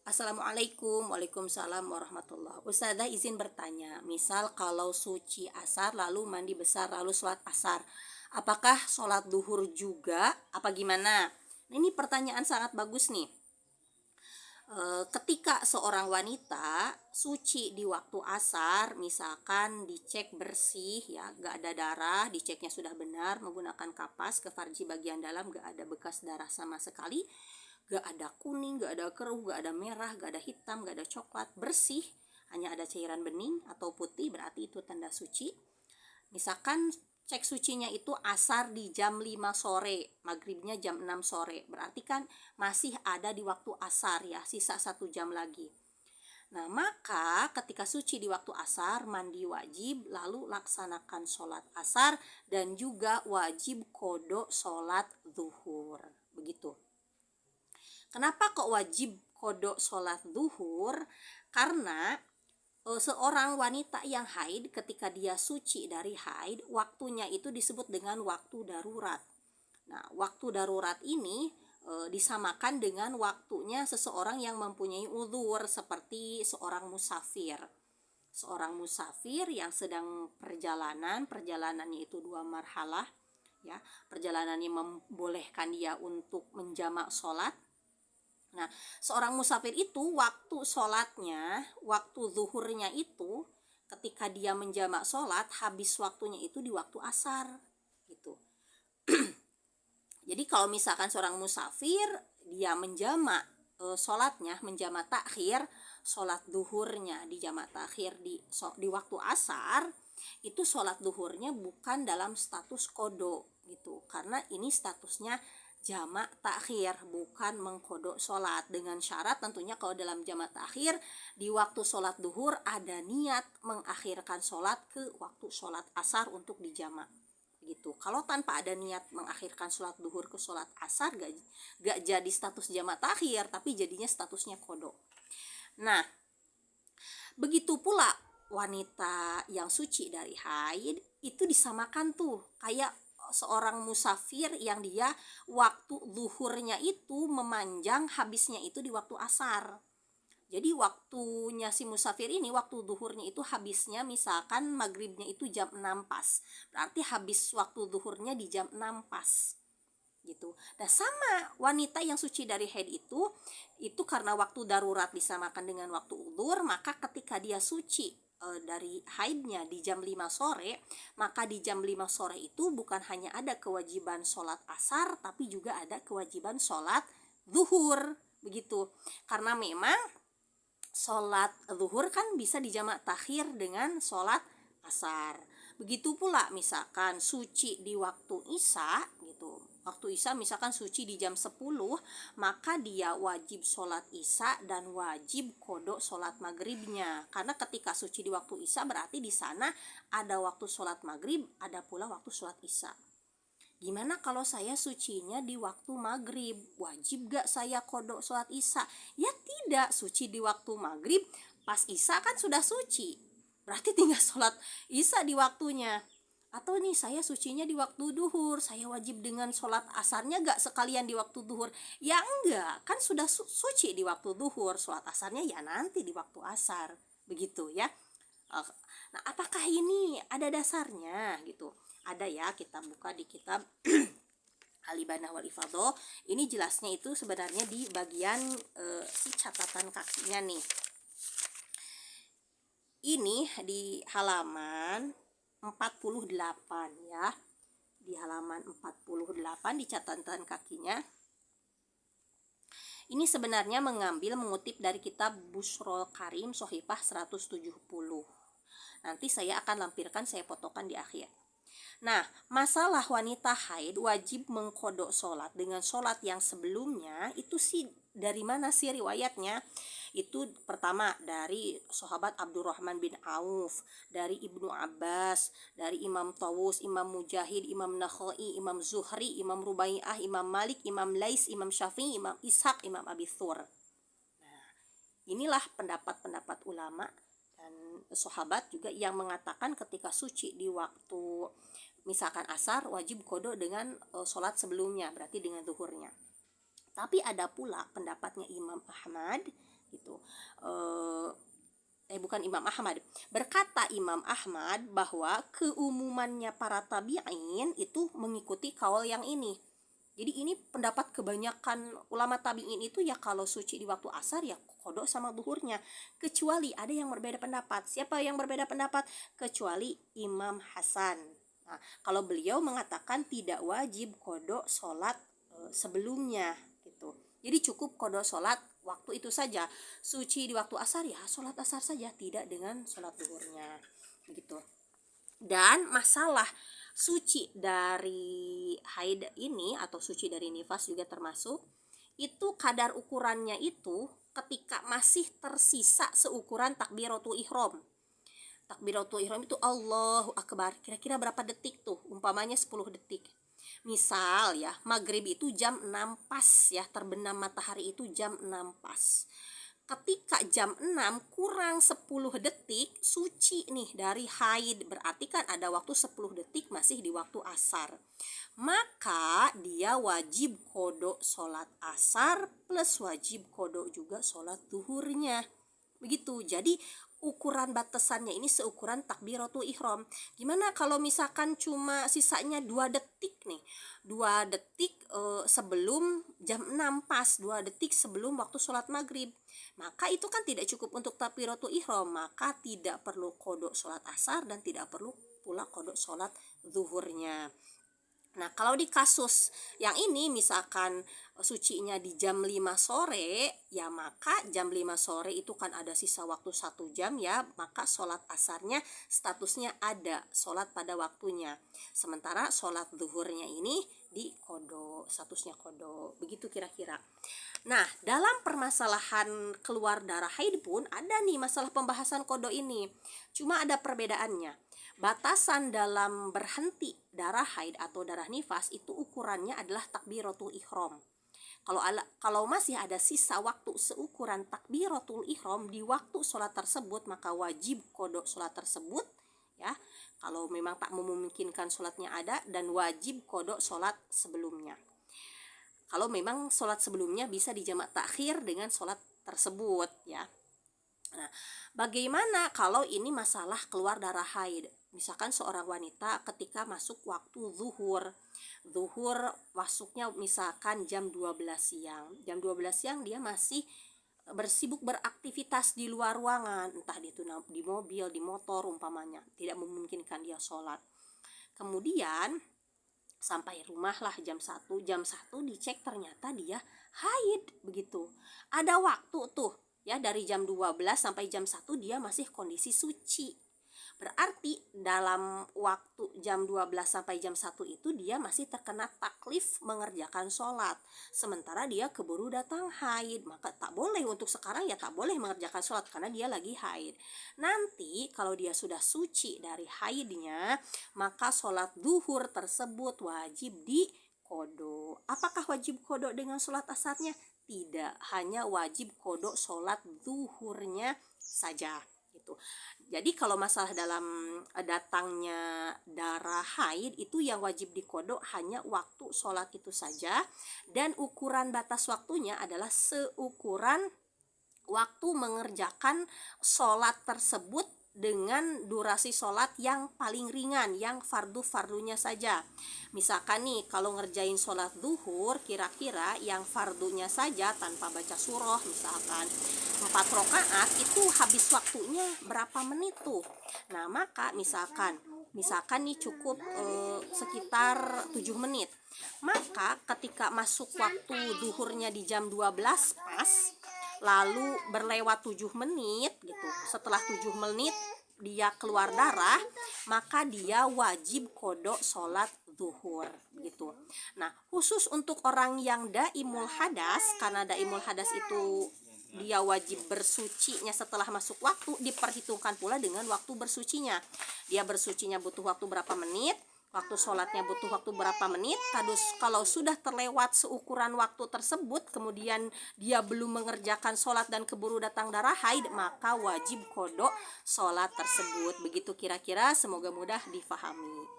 Assalamualaikum, waalaikumsalam warahmatullah. Ustazah izin bertanya, misal kalau suci asar lalu mandi besar lalu sholat asar, apakah sholat duhur juga? Apa gimana? Nah, ini pertanyaan sangat bagus nih. Ketika seorang wanita suci di waktu asar, misalkan dicek bersih ya, gak ada darah, diceknya sudah benar menggunakan kapas ke farji bagian dalam, gak ada bekas darah sama sekali, gak ada kuning, gak ada keruh, gak ada merah, gak ada hitam, gak ada coklat, bersih, hanya ada cairan bening atau putih, berarti itu tanda suci. Misalkan cek sucinya itu asar di jam 5 sore, maghribnya jam 6 sore, berarti kan masih ada di waktu asar ya, sisa 1 jam lagi. Nah, maka ketika suci di waktu asar, mandi wajib, lalu laksanakan sholat asar, dan juga wajib kodok sholat zuhur. Begitu. Kenapa kok wajib kodok sholat zuhur? Karena seorang wanita yang haid, ketika dia suci dari haid, waktunya itu disebut dengan waktu darurat. Nah, waktu darurat ini disamakan dengan waktunya seseorang yang mempunyai uzur, seperti seorang musafir. Seorang musafir yang sedang perjalanannya itu 2 marhalah ya. Perjalanannya membolehkan dia untuk menjamak sholat. Nah, seorang musafir itu waktu sholatnya, waktu zuhurnya itu, ketika dia menjamak sholat, habis waktunya itu di waktu asar gitu. Jadi kalau misalkan seorang musafir dia menjamak sholatnya, menjamak takhir, sholat duhurnya dijamak takhir di waktu asar, itu sholat duhurnya bukan dalam status kodo gitu, karena ini statusnya jamak takhir, bukan mengkodok sholat. Dengan syarat tentunya kalau dalam jamak takhir, di waktu sholat duhur ada niat mengakhirkan sholat ke waktu sholat asar untuk dijamak gitu. Kalau tanpa ada niat mengakhirkan sholat duhur ke sholat asar, gak jadi status jamak takhir, tapi jadinya statusnya kodok. Nah, begitu pula wanita yang suci dari haid, itu disamakan tuh kayak seorang musafir yang dia waktu zuhurnya itu memanjang, habisnya itu di waktu asar. Jadi waktunya si musafir ini, waktu zuhurnya itu habisnya misalkan maghribnya itu jam 6 pas, berarti habis waktu zuhurnya di jam 6 pas gitu. Nah, sama wanita yang suci dari haid itu karena waktu darurat disamakan dengan waktu uzur, maka ketika dia suci dari haidnya di jam 5 sore, maka di jam 5 sore itu bukan hanya ada kewajiban sholat asar, tapi juga ada kewajiban sholat zuhur begitu. Karena memang sholat zuhur kan bisa dijamak takhir dengan sholat asar. Begitu pula misalkan suci di waktu isya gitu. Waktu isya misalkan suci di jam 10, maka dia wajib sholat isya dan wajib kodok sholat maghribnya. Karena ketika suci di waktu isya berarti di sana ada waktu sholat maghrib, ada pula waktu sholat isya. Gimana kalau saya sucinya di waktu maghrib? Wajib gak saya kodok sholat isya? Ya tidak, suci di waktu maghrib, pas isya kan sudah suci, berarti tinggal sholat isya di waktunya. Atau nih saya sucinya di waktu duhur, saya wajib dengan sholat asarnya gak sekalian di waktu duhur? Ya enggak, kan sudah suci di waktu duhur, sholat asarnya ya nanti di waktu asar, begitu ya. Nah, apakah ini ada dasarnya gitu? Ada ya, kita buka di kitab Al-Ibanah wal Ifadhah. Ini jelasnya itu sebenarnya di bagian si catatan kakinya nih. Ini di halaman 48 ya. Di halaman 48 di catatan kakinya. Ini sebenarnya mengutip dari kitab Busrul Karim Sohifah 170. Nanti saya akan lampirkan, saya fotokan di akhir. Nah, masalah wanita haid wajib mengkodok sholat dengan sholat yang sebelumnya, itu sih dari mana sih riwayatnya? Itu pertama dari sahabat Abdurrahman bin Auf, dari Ibnu Abbas, dari Imam Tawus, Imam Mujahid, Imam Nakhai, Imam Zuhri, Imam Rubai'ah, Imam Malik, Imam Lais, Imam Syafi'i, Imam Ishaq, Imam Abi Thur. Nah, inilah pendapat-pendapat ulama dan sahabat juga yang mengatakan ketika suci di waktu misalkan asar wajib kodok dengan sholat sebelumnya, berarti dengan zuhurnya. Tapi ada pula pendapatnya Imam Ahmad itu Bukan Imam Ahmad, berkata Imam Ahmad bahwa keumumannya para tabi'in itu mengikuti kaul yang ini. Jadi ini pendapat kebanyakan ulama tabi'in itu ya kalau suci di waktu asar ya kodok sama duhurnya. Kecuali ada yang berbeda pendapat. Siapa yang berbeda pendapat? Kecuali Imam Hasan. Nah, kalau beliau mengatakan tidak wajib kodok sholat sebelumnya gitu. Jadi cukup kodok sholat waktu itu saja. Suci di waktu asar ya sholat asar saja, tidak dengan sholat duhurnya gitu. Dan masalah suci dari haid ini atau suci dari nifas juga termasuk, itu kadar ukurannya itu ketika masih tersisa seukuran takbiratul ihram. Takbiratul ihram itu Allahu Akbar, kira-kira berapa detik tuh? Umpamanya 10 detik. Misal ya, maghrib itu jam 6 pas ya, terbenam matahari itu jam 6 pas. Ketika jam 6 kurang 10 detik suci nih dari haid, berarti kan ada waktu 10 detik masih di waktu asar. Maka dia wajib kodok sholat asar plus wajib kodok juga sholat duhurnya. Begitu. Jadi ukuran batasannya ini seukuran takbiratul ihram. Gimana kalau misalkan cuma sisanya 2 detik nih, 2 detik sebelum jam 6 pas, 2 detik sebelum waktu sholat maghrib, maka itu kan tidak cukup untuk takbiratul ihram, maka tidak perlu kodok sholat asar dan tidak perlu pula kodok sholat zuhurnya. Nah, kalau di kasus yang ini misalkan sucinya di jam 5 sore, ya maka jam 5 sore itu kan ada sisa waktu 1 jam ya, maka sholat asarnya statusnya ada, sholat pada waktunya. Sementara sholat zuhurnya ini di kodo, statusnya kodo, begitu kira-kira. Nah, dalam permasalahan keluar darah haid pun ada nih masalah pembahasan kodo ini. Cuma ada perbedaannya. Batasan dalam berhenti darah haid atau darah nifas itu ukurannya adalah takbiratul ihram. Kalau masih ada sisa waktu seukuran takbiratul ihram di waktu sholat tersebut, maka wajib kodok sholat tersebut ya. Kalau memang tak memungkinkan sholatnya ada, dan wajib kodok sholat sebelumnya. Kalau memang sholat sebelumnya bisa dijamak takhir dengan sholat tersebut ya. Nah, bagaimana kalau ini masalah keluar darah haid? Misalkan seorang wanita ketika masuk waktu zuhur masuknya misalkan jam 12 siang. Jam 12 siang dia masih bersibuk beraktivitas di luar ruangan, entah itu di mobil, di motor umpamanya, tidak memungkinkan dia sholat. Kemudian sampai rumah lah jam 1 dicek ternyata dia haid begitu. Ada waktu tuh ya, dari jam 12 sampai jam 1 dia masih kondisi suci. Berarti dalam waktu jam 12 sampai jam 1 itu dia masih terkena taklif mengerjakan sholat. Sementara dia keburu datang haid, maka tak boleh untuk sekarang ya, tak boleh mengerjakan sholat karena dia lagi haid. Nanti kalau dia sudah suci dari haidnya, maka sholat duhur tersebut wajib dikodok. Apakah wajib kodok dengan sholat asarnya? Tidak, hanya wajib kodok sholat duhurnya saja gitu. Jadi kalau masalah dalam datangnya darah haid itu yang wajib dikodok hanya waktu sholat itu saja, dan ukuran batas waktunya adalah seukuran waktu mengerjakan sholat tersebut dengan durasi sholat yang paling ringan, yang fardu-fardunya saja. Misalkan nih kalau ngerjain sholat zuhur, kira-kira yang fardunya saja tanpa baca surah misalkan 4 rakaat itu habis waktunya berapa menit tuh. Nah, maka misalkan nih cukup sekitar 7 menit. Maka ketika masuk waktu zuhurnya di jam 12 pas, lalu berlewat 7 menit gitu, setelah 7 menit dia keluar darah, maka dia wajib kodok sholat zuhur gitu. Nah, khusus untuk orang yang daimul hadas, karena daimul hadas itu dia wajib bersucinya setelah masuk waktu, diperhitungkan pula dengan waktu bersucinya. Dia bersucinya butuh waktu berapa menit, waktu sholatnya butuh waktu berapa menit. Kalau sudah terlewat seukuran waktu tersebut, kemudian dia belum mengerjakan sholat dan keburu datang darah haid, maka wajib kodok sholat tersebut. Begitu kira-kira, semoga mudah difahami.